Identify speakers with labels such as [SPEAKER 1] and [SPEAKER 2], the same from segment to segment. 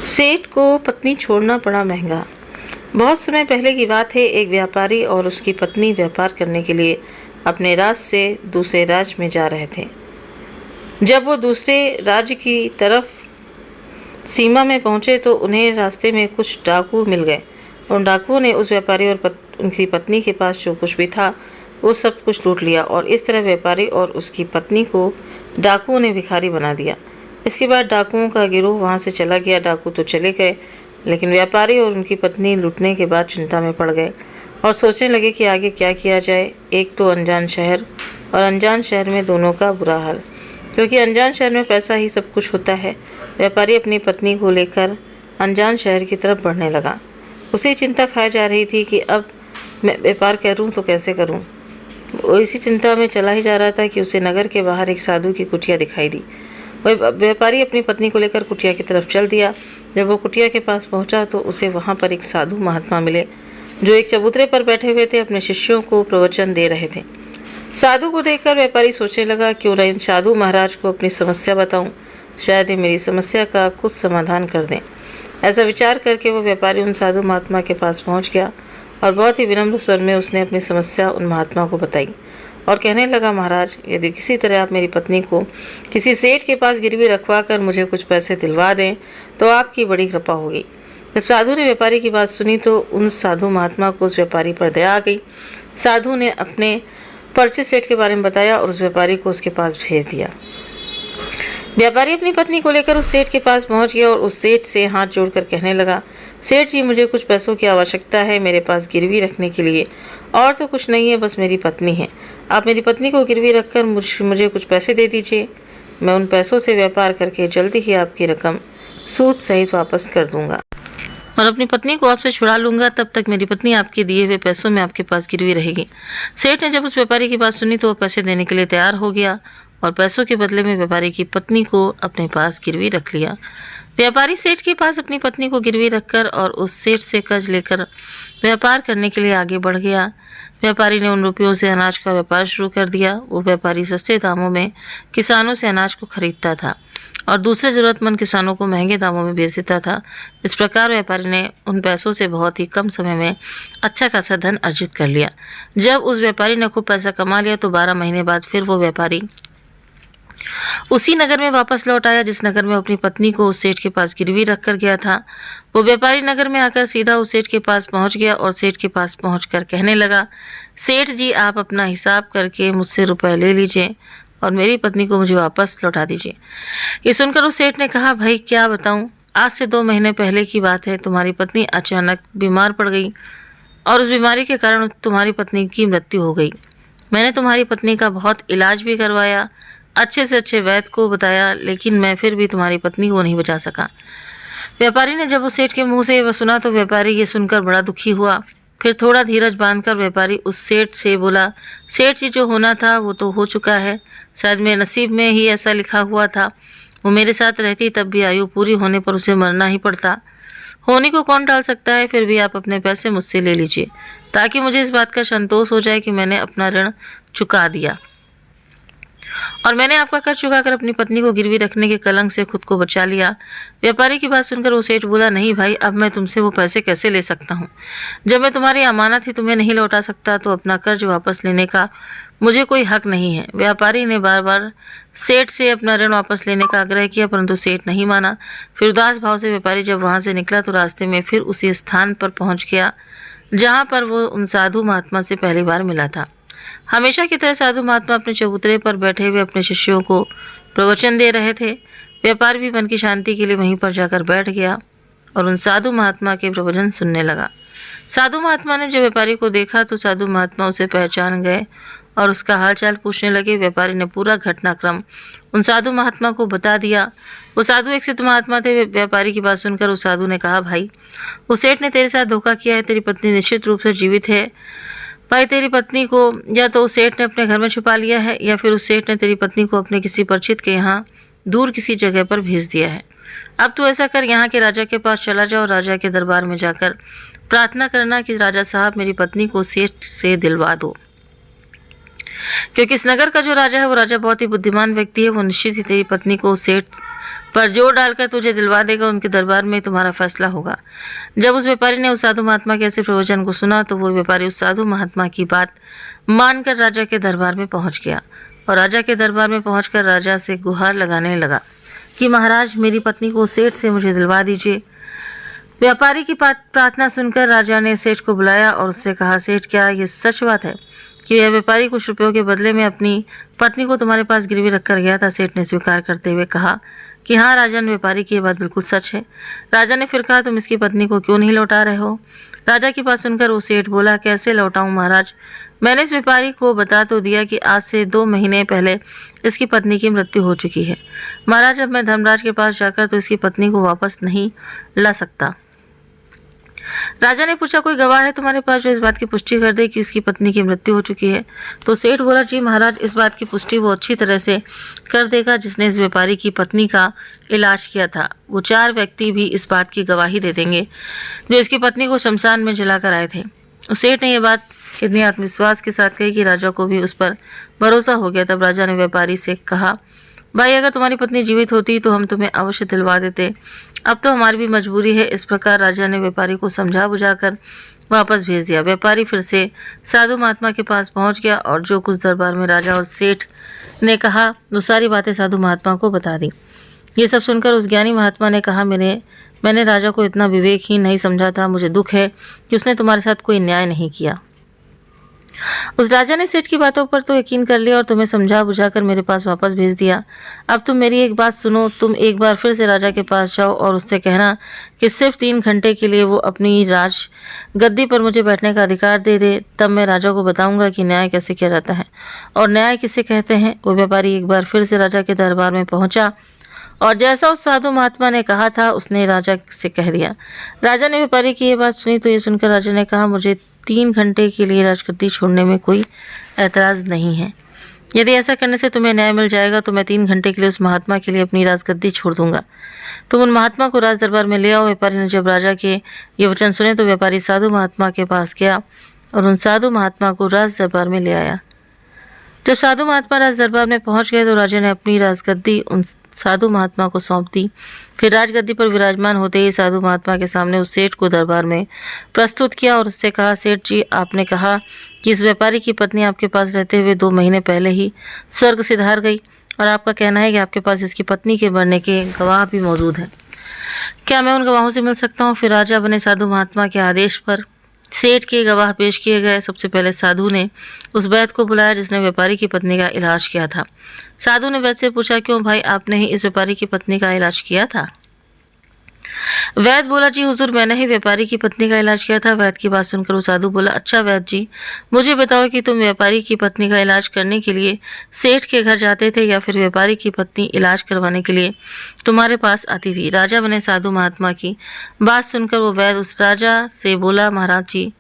[SPEAKER 1] सेठ को पत्नी छोड़ना पड़ा महंगा। बहुत समय पहले की बात है। एक व्यापारी और उसकी पत्नी व्यापार करने के लिए अपने राज्य से दूसरे राज्य में जा रहे थे। जब वो दूसरे राज्य की तरफ सीमा में पहुंचे तो उन्हें रास्ते में कुछ डाकू मिल गए। उन डाकुओं ने उस व्यापारी और उनकी पत्नी के पास जो कुछ भी था वो सब कुछ लूट लिया और इस तरह व्यापारी और उसकी पत्नी को डाकुओं ने भिखारी बना दिया। इसके बाद डाकुओं का गिरोह वहां से चला गया। डाकू तो चले गए, लेकिन व्यापारी और उनकी पत्नी लूटने के बाद चिंता में पड़ गए और सोचने लगे कि आगे क्या किया जाए। एक तो अनजान शहर, और अनजान शहर में दोनों का बुरा हाल, क्योंकि अनजान शहर में पैसा ही सब कुछ होता है। व्यापारी अपनी पत्नी को लेकर अनजान शहर की तरफ बढ़ने लगा। उसे चिंता खाई जा रही थी कि अब मैं व्यापार करूं तो कैसे करूं। वो इसी चिंता में चला ही जा रहा था कि उसे नगर के बाहर एक साधु की कुटिया दिखाई दी। वह व्यापारी अपनी पत्नी को लेकर कुटिया की तरफ चल दिया। जब वो कुटिया के पास पहुंचा तो उसे वहां पर एक साधु महात्मा मिले, जो एक चबूतरे पर बैठे हुए थे, अपने शिष्यों को प्रवचन दे रहे थे। साधु को देखकर व्यापारी सोचने लगा, क्यों न इन साधु महाराज को अपनी समस्या बताऊं, शायद ये मेरी समस्या का कुछ समाधान कर दें। ऐसा विचार करके वो व्यापारी उन साधु महात्मा के पास पहुंच गया और बहुत ही विनम्र स्वर में उसने अपनी समस्या उन महात्मा को बताई और कहने लगा, महाराज, यदि किसी तरह आप मेरी पत्नी को किसी सेठ के पास गिरवी रखवा कर मुझे कुछ पैसे दिलवा दें तो आपकी बड़ी कृपा होगी। जब साधु ने व्यापारी की बात सुनी तो उन साधु महात्मा को उस व्यापारी पर दया आ गई। साधु ने अपने परिचित सेठ के बारे में बताया और उस व्यापारी को उसके पास भेज दिया। व्यापारी अपनी पत्नी को लेकर उस सेठ के पास पहुंच गया और उस सेठ से हाथ जोड़कर कहने लगा, सेठ जी, मुझे कुछ पैसों की आवश्यकता है मेरे पास गिरवी रखने के लिए, और तो कुछ नहीं है, बस मेरी पत्नी है। आप मेरी पत्नी को गिरवी रखकर मुझे कुछ पैसे दे दीजिए। मैं उन पैसों से व्यापार करके जल्दी ही आपकी रकम सूद सहित वापस कर दूंगा और अपनी पत्नी को आपसे छुड़ा लूंगा। तब तक मेरी पत्नी आपके दिए हुए पैसों में आपके पास गिरवी रहेगी। सेठ ने जब उस व्यापारी की बात सुनी तो वो पैसे देने के लिए तैयार हो गया और पैसों के बदले में व्यापारी की पत्नी को अपने पास गिरवी रख लिया। व्यापारी सेठ के पास अपनी पत्नी को गिरवी रखकर और उस सेठ से कर्ज लेकर व्यापार करने के लिए आगे बढ़ गया। व्यापारी ने उन रुपयों से अनाज का व्यापार शुरू कर दिया। वो व्यापारी सस्ते दामों में किसानों से अनाज को खरीदता था और दूसरे ज़रूरतमंद किसानों को महंगे दामों में बेच देता था। इस प्रकार व्यापारी ने उन पैसों से बहुत ही कम समय में अच्छा खासा धन अर्जित कर लिया। जब उस व्यापारी ने खूब पैसा कमा लिया तो 12 महीने बाद फिर वो व्यापारी उसी नगर में वापस लौट आया जिस नगर में अपनी पत्नी को उस सेठ के पास गिरवी रख कर गया था। वो व्यापारी नगर में आकर सीधा उस सेठ के पास पहुंच गया और सेठ के पास पहुंचकर कहने लगा, सेठ जी, आप अपना हिसाब करके मुझसे रुपए ले लीजिए और मेरी पत्नी को मुझे वापस लौटा दीजिए। ये सुनकर उस सेठ ने कहा, भाई क्या बताऊं, आज से 2 महीने पहले की बात है। तुम्हारी पत्नी अचानक बीमार पड़ गई और उस बीमारी के कारण तुम्हारी पत्नी की मृत्यु हो गई। मैंने तुम्हारी पत्नी का बहुत इलाज भी करवाया, अच्छे से अच्छे वैद्य को बताया, लेकिन मैं फिर भी तुम्हारी पत्नी को नहीं बचा सका। व्यापारी ने जब उस सेठ के मुंह से यह सुना तो व्यापारी ये सुनकर बड़ा दुखी हुआ। फिर थोड़ा धीरज बांधकर व्यापारी उस सेठ से बोला, सेठ जी, जो होना था वो तो हो चुका है। शायद मेरे नसीब में ही ऐसा लिखा हुआ था। वो मेरे साथ रहती तब भी आयु पूरी होने पर उसे मरना ही पड़ता। होने को कौन टाल सकता है। फिर भी आप अपने पैसे मुझसे ले लीजिए ताकि मुझे इस बात का संतोष हो जाए कि मैंने अपना ऋण चुका दिया और मैंने आपका कर्ज चुकाकर अपनी पत्नी को गिरवी रखने के कलंक से खुद को बचा लिया। व्यापारी की बात सुनकर वो सेठ बोला, नहीं भाई, अब मैं तुमसे वो पैसे कैसे ले सकता हूँ। जब मैं तुम्हारी अमानत ही तुम्हें नहीं लौटा सकता तो अपना कर्ज वापस लेने का मुझे कोई हक नहीं है। व्यापारी ने बार बार सेठ से अपना ऋण वापस लेने का आग्रह किया, परंतु सेठ नहीं माना। फिर उदास भाव से व्यापारी जब वहाँ से निकला तो रास्ते में फिर उसी स्थान पर पहुँच गया जहाँ पर वो उन साधु महात्मा से पहली बार मिला था। हमेशा की तरह साधु महात्मा अपने चबूतरे पर बैठे हुए अपने शिष्यों को प्रवचन दे रहे थे। व्यापारी भी मन की शांति के लिए वहीं पर जाकर बैठ गया और उन साधु महात्मा के प्रवचन सुनने लगा। साधु महात्मा ने जब व्यापारी को देखा तो साधु महात्मा उसे पहचान गए और उसका हालचाल पूछने लगे। व्यापारी ने पूरा घटनाक्रम उन साधु महात्मा को बता दिया। वो साधु एक सिद्ध महात्मा थे। व्यापारी की बात सुनकर उस साधु ने कहा, भाई, उस सेठ ने तेरे साथ धोखा किया है। तेरी पत्नी निश्चित रूप से जीवित है। भाई, तेरी पत्नी को या तो उस सेठ ने अपने घर में छुपा लिया है या फिर उस सेठ ने तेरी पत्नी को अपने किसी परिचित के यहाँ दूर किसी जगह पर भेज दिया है। अब तू ऐसा कर, यहाँ के राजा के पास चला जाओ। राजा के दरबार में जाकर प्रार्थना करना कि राजा साहब, मेरी पत्नी को सेठ से दिलवा दो। क्योंकि इस नगर का जो राजा है वो राजा बहुत ही बुद्धिमान व्यक्ति है। वो निश्चित ही तेरी पत्नी को सेठ पर जोर डालकर तुझे दिलवा देगा। उनके दरबार में तुम्हारा फैसला होगा। जब उस व्यापारी ने उस साधु महात्मा के ऐसे प्रवचन को सुना तो वो व्यापारी उस साधु महात्मा की बात मानकर राजा के दरबार में पहुंच गया और राजा के दरबार में पहुंचकर राजा से गुहार लगाने लगा कि महाराज, मेरी पत्नी को सेठ से मुझे दिलवा दीजिए। व्यापारी की प्रार्थना सुनकर राजा ने सेठ को बुलाया और उससे कहा, सेठ, क्या ये सच बात है कि यह व्यापारी कुछ रुपयों के बदले में अपनी पत्नी को तुम्हारे पास गिरवी रखकर गया था? सेठ ने स्वीकार करते हुए कहा कि हाँ राजन, व्यापारी की यह बात बिल्कुल सच है। राजा ने फिर कहा, तुम इसकी पत्नी को क्यों नहीं लौटा रहे हो? राजा की बात सुनकर वो सेठ बोला, कैसे लौटाऊं महाराज, मैंने इस व्यापारी को बता तो दिया कि आज से 2 महीने पहले इसकी पत्नी की मृत्यु हो चुकी है। महाराज, अब मैं धर्मराज के पास जाकर तो इसकी पत्नी को वापस नहीं ला सकता। राजा ने पूछा, कोई गवाह है तुम्हारे पास जो इस बात की पुष्टि कर दे कि इसकी पत्नी की मृत्यु हो चुकी है? तो सेठ बोला, जी महाराज, इस बात की पुष्टि वो अच्छी तरह से कर देगा जिसने इस व्यापारी की पत्नी का इलाज किया था। वो 4 व्यक्ति भी इस बात की गवाही दे देंगे जो इसकी पत्नी को शमशान में जलाकर आए थे। उस सेठ ने यह बात इतनी आत्मविश्वास के साथ कही कि राजा को भी उस पर भरोसा हो गया। तब राजा ने व्यापारी से कहा, भाई, अगर तुम्हारी पत्नी जीवित होती तो हम तुम्हें अवश्य दिलवा देते। अब तो हमारी भी मजबूरी है। इस प्रकार राजा ने व्यापारी को समझा बुझाकर वापस भेज दिया। व्यापारी फिर से साधु महात्मा के पास पहुंच गया और जो कुछ दरबार में राजा और सेठ ने कहा वो सारी बातें साधु महात्मा को बता दी। ये सब सुनकर उस ज्ञानी महात्मा ने कहा, मैंने राजा को इतना विवेकहीन नहीं समझा था। मुझे दुख है कि उसने तुम्हारे साथ कोई न्याय नहीं किया। उस राजा ने सेठ की बातों पर तो यकीन कर लिया और तुम्हें समझा बुझाकर मेरे पास वापस भेज दिया। अब तुम मेरी एक बात सुनो, तुम एक बार फिर से राजा के पास जाओ और उससे कहना कि सिर्फ 3 घंटे के लिए वो अपनी राज गद्दी पर मुझे बैठने का अधिकार दे दे। तब मैं राजा को बताऊंगा कि न्याय कैसे किया जाता है और न्याय किसे कहते हैं। वो व्यापारी एक बार फिर से राजा के दरबार में पहुंचा और जैसा उस साधु महात्मा ने कहा था उसने राजा से कह दिया। राजा ने व्यापारी की ये बात सुनी तो ये सुनकर राजा ने कहा, मुझे 3 घंटे के लिए राजगद्दी छोड़ने में कोई ऐतराज़ नहीं है। यदि ऐसा करने से तुम्हें न्याय मिल जाएगा तो मैं 3 घंटे के लिए उस महात्मा के लिए अपनी राजगद्दी छोड़ दूंगा। तुम उन महात्मा को राज दरबार में ले आओ। व्यापारी ने जब राजा के ये वचन सुने तो व्यापारी साधु महात्मा के पास गया और उन साधु महात्मा को राज दरबार में ले आया। जब साधु महात्मा राज दरबार में पहुंच गए तो राजा ने अपनी राजगद्दी उन साधु महात्मा को सौंप दी। फिर राजगद्दी पर विराजमान होते ही साधु महात्मा के सामने उस सेठ को दरबार में प्रस्तुत किया और उससे कहा, सेठ जी, आपने कहा कि इस व्यापारी की पत्नी आपके पास रहते हुए 2 महीने पहले ही स्वर्ग सिधार गई और आपका कहना है कि आपके पास इसकी पत्नी के मरने के गवाह भी मौजूद हैं। क्या मैं उन गवाहों से मिल सकता हूँ? फिर राजा बने साधु महात्मा के आदेश पर सेठ के गवाह पेश किए गए। सबसे पहले साधु ने उस वैद्य को बुलाया जिसने व्यापारी की पत्नी का इलाज किया था। साधु ने वैद्य से पूछा, क्यों भाई, आपने ही इस व्यापारी की पत्नी का इलाज किया था? वैद्य बोला, जी हुजूर, मैंने ही व्यापारी की पत्नी का इलाज किया था। वैद्य की बात सुनकर वो साधु बोला, अच्छा वैद्य जी, मुझे बताओ कि तुम व्यापारी की पत्नी का इलाज करने के लिए सेठ के घर जाते थे या फिर व्यापारी की पत्नी इलाज करवाने के लिए तुम्हारे पास आती थी? राजा बने साधु महात्मा की बात सुनकर वो वैद्य उस राजा से बोला, महाराज जी,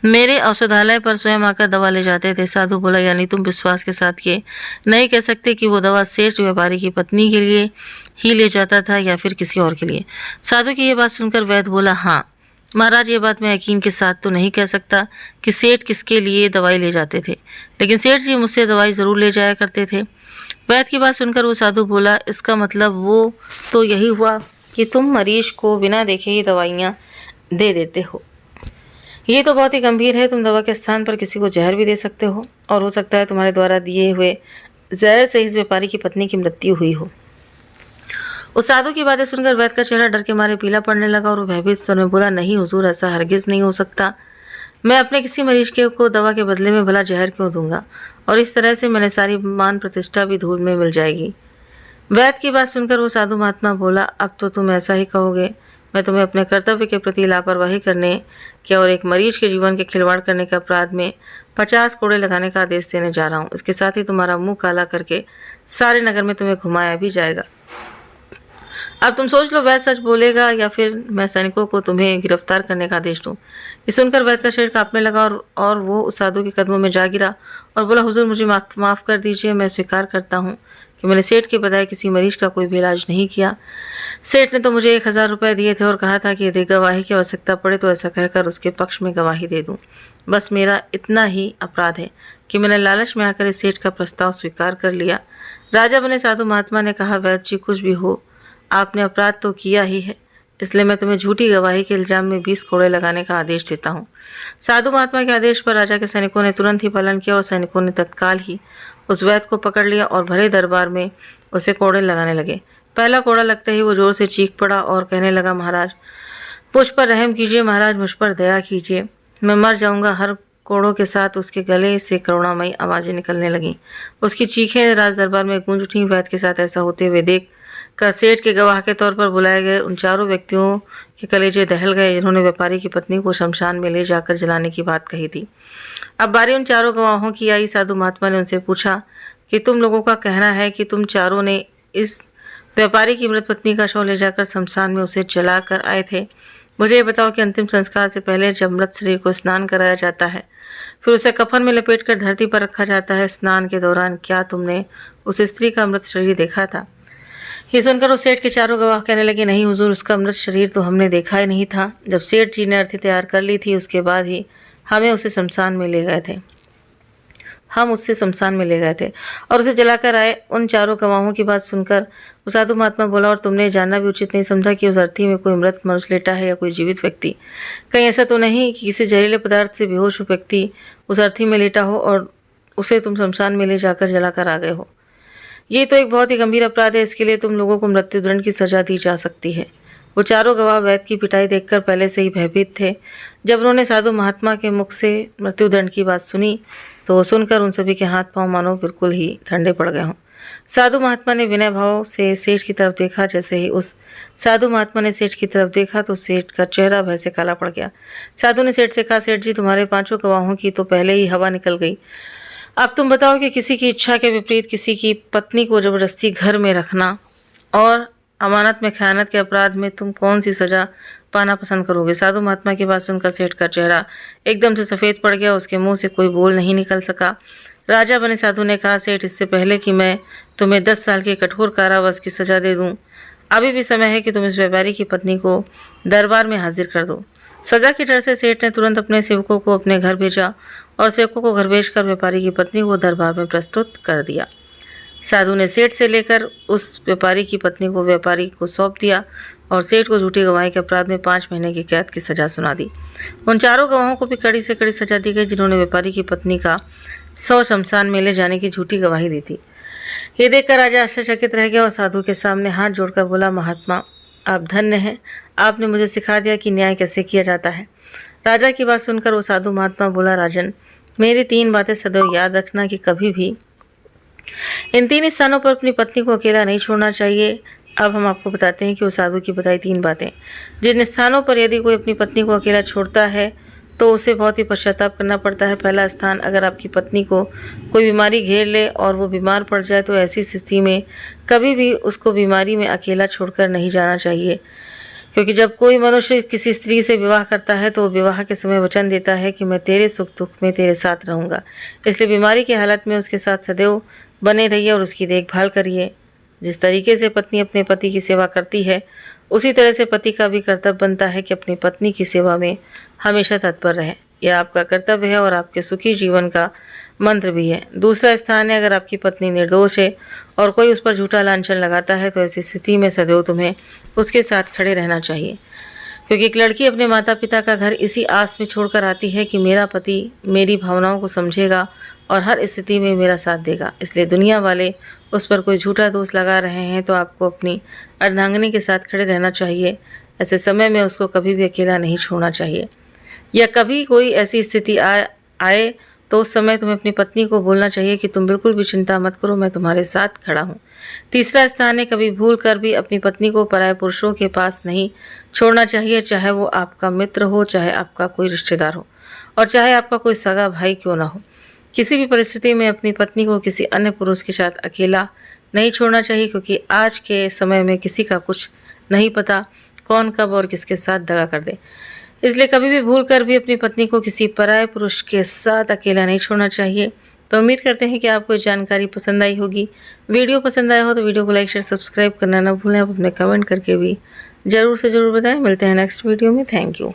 [SPEAKER 1] मेरे औषधालय पर स्वयं आकर दवा ले जाते थे। साधु बोला, यानी तुम विश्वास के साथ ये नहीं कह सकते कि वो दवा सेठ व्यापारी की पत्नी के लिए ही ले जाता था या फिर किसी और के लिए? साधु की ये बात सुनकर वैद्य बोला, हाँ महाराज, ये बात मैं यकीन के साथ तो नहीं कह सकता कि सेठ किसके लिए दवाई ले जाते थे, लेकिन सेठ जी मुझसे दवाई ज़रूर ले जाया करते थे। वैद्य की बात सुनकर वो साधु बोला, इसका मतलब वो तो यही हुआ कि तुम मरीज को बिना देखे ही दवाइयाँ दे देते हो। ये तो बहुत ही गंभीर है। तुम दवा के स्थान पर किसी को जहर भी दे सकते हो और हो सकता है तुम्हारे द्वारा दिए हुए जहर से इस व्यापारी की पत्नी की मृत्यु हुई हो। उस साधु की बातें सुनकर वैद्य का चेहरा डर के मारे पीला पड़ने लगा और वो भयभीत स्वर में बोला, नहीं हुजूर, ऐसा हरगिज नहीं हो सकता। मैं अपने किसी मरीज को दवा के बदले में भला जहर क्यों दूंगा, और इस तरह से मैंने सारी मान प्रतिष्ठा भी धूल में मिल जाएगी। वैद्य की बात सुनकर वो साधु महात्मा बोला, अब तो तुम ऐसा ही कहोगे। मैं तुम्हें अपने कर्तव्य के प्रति लापरवाही करने के और एक मरीज के जीवन के खिलवाड़ करने के अपराध में 50 कोड़े लगाने का आदेश देने जा रहा हूँ। इसके साथ ही तुम्हारा मुंह काला करके सारे नगर में तुम्हें घुमाया भी जाएगा। अब तुम सोच लो, वैद्य सच बोलेगा या फिर मैं सैनिकों को तुम्हें गिरफ्तार करने का आदेश दूँ। ये सुनकर वैद्य का शरीर कांपने लगा और वो उस साधु के कदमों में जा गिरा और बोला, हुजूर, मुझे माफ़ कर दीजिए। मैं स्वीकार करता हूँ कि मैंने सेठ के बताए किसी मरीज का कोई भी इलाज नहीं किया। सेठ ने तो मुझे 1000 रुपये दिए थे और कहा था कि यदि गवाही की आवश्यकता पड़े तो ऐसा कहकर उसके पक्ष में गवाही दे दूं। बस मेरा इतना ही अपराध है कि मैंने लालच में आकर इस सेठ का प्रस्ताव स्वीकार कर लिया। राजा बने साधु महात्मा ने कहा, वैद्य जी कुछ भी हो, आपने अपराध तो किया ही है, इसलिए मैं तुम्हें झूठी गवाही के इल्जाम में 20 कोड़े लगाने का आदेश देता हूँ। साधु महात्मा के आदेश पर राजा के सैनिकों ने तुरंत ही पालन किया और सैनिकों ने तत्काल ही उस वैद्य को पकड़ लिया और भरे दरबार में उसे कोड़े लगाने लगे। पहला कोड़ा लगते ही वो जोर से चीख पड़ा और कहने लगा, महाराज मुझ पर रहम कीजिए, महाराज मुझ पर दया कीजिए, मैं मर जाऊंगा। हर कोड़ों के साथ उसके गले से करुणामयी आवाज़ें निकलने लगीं। उसकी चीखें राज दरबार में गूंज उठीं। वैद्य के साथ ऐसा होते हुए देख कर सेठ के गवाह के तौर पर बुलाए गए उन चारों व्यक्तियों के कलेजे दहल गए जिन्होंने व्यापारी की पत्नी को शमशान में ले जाकर जलाने की बात कही थी। अब बारी उन चारों गवाहों की आई। साधु महात्मा ने उनसे पूछा कि तुम लोगों का कहना है कि तुम चारों ने इस व्यापारी की मृत पत्नी का शव ले जाकर शमशान में उसे जला कर आए थे। मुझे ये बताओ कि अंतिम संस्कार से पहले जब मृत शरीर को स्नान कराया जाता है, फिर उसे कफन में लपेटकर धरती पर रखा जाता है, स्नान के दौरान क्या तुमने उस स्त्री का मृत शरीर देखा था? ये सुनकर उस सेठ के चारों गवाह कहने लगे, नहीं हुजूर, उसका मृत शरीर तो हमने देखा ही नहीं था। जब सेठ जी ने अर्थी तैयार कर ली थी उसके बाद ही हमें उसे शमशान में ले गए थे। हम उससे शमशान में ले गए थे और उसे जलाकर आए। उन चारों गवाहों की बात सुनकर वो साधु महात्मा बोला, और तुमने जानना भी उचित नहीं समझा कि उस अर्थी में कोई मृत मनुष्य लेटा है या कोई जीवित व्यक्ति? कहीं ऐसा तो नहीं कि किसी जहरीले पदार्थ से बेहोश व्यक्ति उस अर्थी में लेटा हो और उसे तुम शमशान में ले जाकर जलाकर आ गए हो? ये तो एक बहुत ही गंभीर अपराध है, इसके लिए तुम लोगों को मृत्युदंड की सजा दी जा सकती है। वो चारों गवाह वैद्य की पिटाई देखकर पहले से ही भयभीत थे। जब उन्होंने साधु महात्मा के मुख से मृत्युदंड की बात सुनी तो सुनकर उन सभी के हाथ पांव मानो बिल्कुल ही ठंडे पड़ गए हों। साधु महात्मा ने विनय भाव से सेठ की तरफ देखा। जैसे ही उस साधु महात्मा ने सेठ की तरफ देखा तो सेठ का चेहरा भय से काला पड़ गया। साधु ने सेठ से कहा, सेठ जी, तुम्हारे 5 गवाहों की तो पहले ही हवा निकल गई। अब तुम बताओ कि किसी की इच्छा के विपरीत किसी की पत्नी को जबरदस्ती घर में रखना और अमानत में खयानत के अपराध में तुम कौन सी सजा पाना पसंद करोगे? साधु महात्मा की बात सुनकर सेठ का चेहरा एकदम से सफ़ेद पड़ गया। उसके मुंह से कोई बोल नहीं निकल सका। राजा बने साधु ने कहा, सेठ, इससे पहले कि मैं तुम्हें 10 साल के कठोर कारावास की सजा दे दूं, अभी भी समय है कि तुम इस व्यापारी की पत्नी को दरबार में हाजिर कर दो। सजा के डर से सेठ ने तुरंत अपने सेवकों को अपने घर भेजा और सेवकों को घर भेजकर व्यापारी की पत्नी को दरबार में प्रस्तुत कर दिया। साधु ने सेठ से लेकर उस व्यापारी की पत्नी को व्यापारी को सौंप दिया और सेठ को झूठी गवाही के अपराध में 5 महीने की कैद की सजा सुना दी। उन चारों गवाहों को भी कड़ी से कड़ी सजा दी गई जिन्होंने व्यापारी की पत्नी का शव शमशान में ले जाने की झूठी गवाही दी थी। ये देखकर राजा आश्चर्यचकित रह गया और साधु के सामने हाथ जोड़कर बोला, महात्मा, आप धन्य हैं, आपने मुझे सिखा दिया कि न्याय कैसे किया जाता है। राजा की बात सुनकर वो साधु महात्मा बोला, राजन, मेरी 3 बातें सदैव याद रखना कि कभी भी इन 3 स्थानों पर अपनी पत्नी को अकेला नहीं छोड़ना चाहिए। अब हम आपको बताते हैं कि वो साधु की बताई 3 बातें। जिन स्थानों पर यदि कोई अपनी पत्नी को अकेला छोड़ता है तो उसे बहुत ही पश्चाताप करना पड़ता है। पहला स्थान, अगर आपकी पत्नी को कोई बीमारी घेर ले और वो बीमार पड़ जाए तो ऐसी स्थिति में कभी भी उसको बीमारी में अकेला छोड़कर नहीं जाना चाहिए, क्योंकि जब कोई मनुष्य किसी स्त्री से विवाह करता है तो वो विवाह के समय वचन देता है कि मैं तेरे सुख दुख में तेरे साथ रहूँगा। इसलिए बीमारी की हालत में उसके साथ सदैव बने रहिए और उसकी देखभाल करिए। जिस तरीके से पत्नी अपने पति की सेवा करती है उसी तरह से पति का भी कर्तव्य बनता है कि अपनी पत्नी की सेवा में हमेशा तत्पर रहे। यह आपका कर्तव्य है और आपके सुखी जीवन का मंत्र भी है। दूसरा स्थान है, अगर आपकी पत्नी निर्दोष है और कोई उस पर झूठा लांछन लगाता है तो ऐसी स्थिति में सदैव तुम्हें उसके साथ खड़े रहना चाहिए, क्योंकि एक लड़की अपने माता पिता का घर इसी आस में छोड़कर आती है कि मेरा पति मेरी भावनाओं को समझेगा और हर स्थिति में मेरा साथ देगा। इसलिए दुनिया वाले उस पर कोई झूठा दोष लगा रहे हैं तो आपको अपनी अर्धांगिनी के साथ खड़े रहना चाहिए। ऐसे समय में उसको कभी भी अकेला नहीं छोड़ना चाहिए, या कभी कोई ऐसी स्थिति आए तो उस समय तुम्हें अपनी पत्नी को बोलना चाहिए कि तुम बिल्कुल भी चिंता मत करो, मैं तुम्हारे साथ खड़ा हूँ। तीसरा स्थान है, कभी भूल कर भी अपनी पत्नी को पराये पुरुषों के पास नहीं छोड़ना चाहिए, चाहे वो आपका मित्र हो, चाहे आपका कोई रिश्तेदार हो और चाहे आपका कोई सगा भाई क्यों ना हो। किसी भी परिस्थिति में अपनी पत्नी को किसी अन्य पुरुष के साथ अकेला नहीं छोड़ना चाहिए, क्योंकि आज के समय में किसी का कुछ नहीं पता कौन कब और किसके साथ दगा कर दे। इसलिए कभी भी भूल कर भी अपनी पत्नी को किसी पराये पुरुष के साथ अकेला नहीं छोड़ना चाहिए। तो उम्मीद करते हैं कि आपको जानकारी पसंद आई होगी। वीडियो पसंद आया हो तो वीडियो को लाइक शेयर सब्सक्राइब करना ना भूलें। आप अपने कमेंट करके भी ज़रूर से ज़रूर बताएं। मिलते हैं नेक्स्ट वीडियो में। Thank you.